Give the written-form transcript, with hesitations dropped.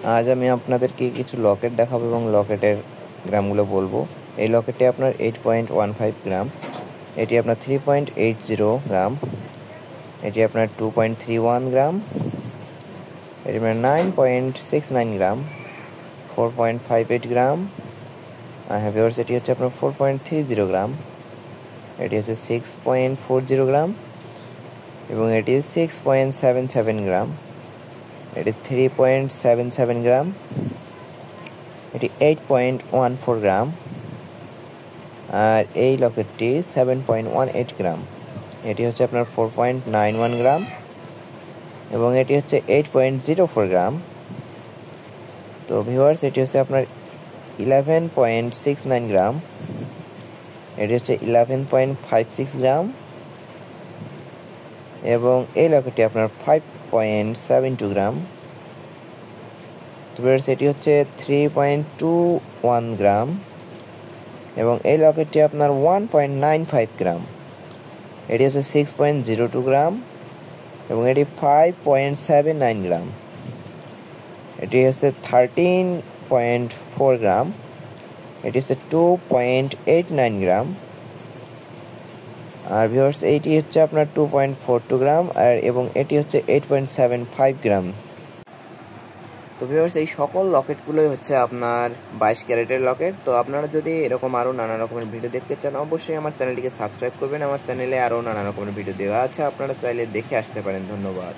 আজ আমি আপনাদেরকে কিছু লকেট দেখাবো এবং লকেটের গ্রামগুলো বলবো। এই লকেটটি আপনার 8.15 গ্রাম, এটি আপনার 3.80 গ্রাম, এটি আপনার 2.31 গ্রাম, এটি আপনার 9.69 গ্রাম, 4.58 গ্রাম, ভিউয়ার্স এটি হচ্ছে আপনার 4.30 গ্রাম, এটি হচ্ছে 6.40 গ্রাম এবং এটি 6.77 গ্রাম, এটি 3.77 গ্রাম, এটি 8.14 গ্রাম, আর এই লকেটটি 7.18 গ্রাম, এটি হচ্ছে আপনার 4.91 গ্রাম এবং এটি হচ্ছে 8.04 গ্রাম। তো ভিউয়ার্স এটি হচ্ছে আপনার 11.69 গ্রাম, এটি হচ্ছে 11.56 গ্রাম এবং এই লকেটটি আপনার 5.72 গ্রাম। তো ভিউয়ার্স এটি হচ্ছে 3.21 গ্রাম এবং এই লকেটটি আপনার 1.95 গ্রাম, এটি হচ্ছে 6.02 গ্রাম এবং এটি 5.79 গ্রাম, এটি হচ্ছে 13.4 গ্রাম, এটি হচ্ছে 2.89 গ্রাম, আর ভিউয়ার্স এইটি হচ্ছে আপনার 2.42 গ্রাম আর এবং এটি হচ্ছে 8.75 গ্রাম। তো ভিউয়ার্স এই সকল লকেটগুলোই হচ্ছে আপনার 22 ক্যারেটের লকেট। তো আপনারা যদি এরকম আরও নানা রকমের ভিডিও দেখতে চান অবশ্যই আমার চ্যানেলটিকে সাবস্ক্রাইব করবেন। আমার চ্যানেলে আরও নানা রকমের ভিডিও দেওয়া আছে, আপনারা চাইলে দেখে আসতে পারেন। ধন্যবাদ।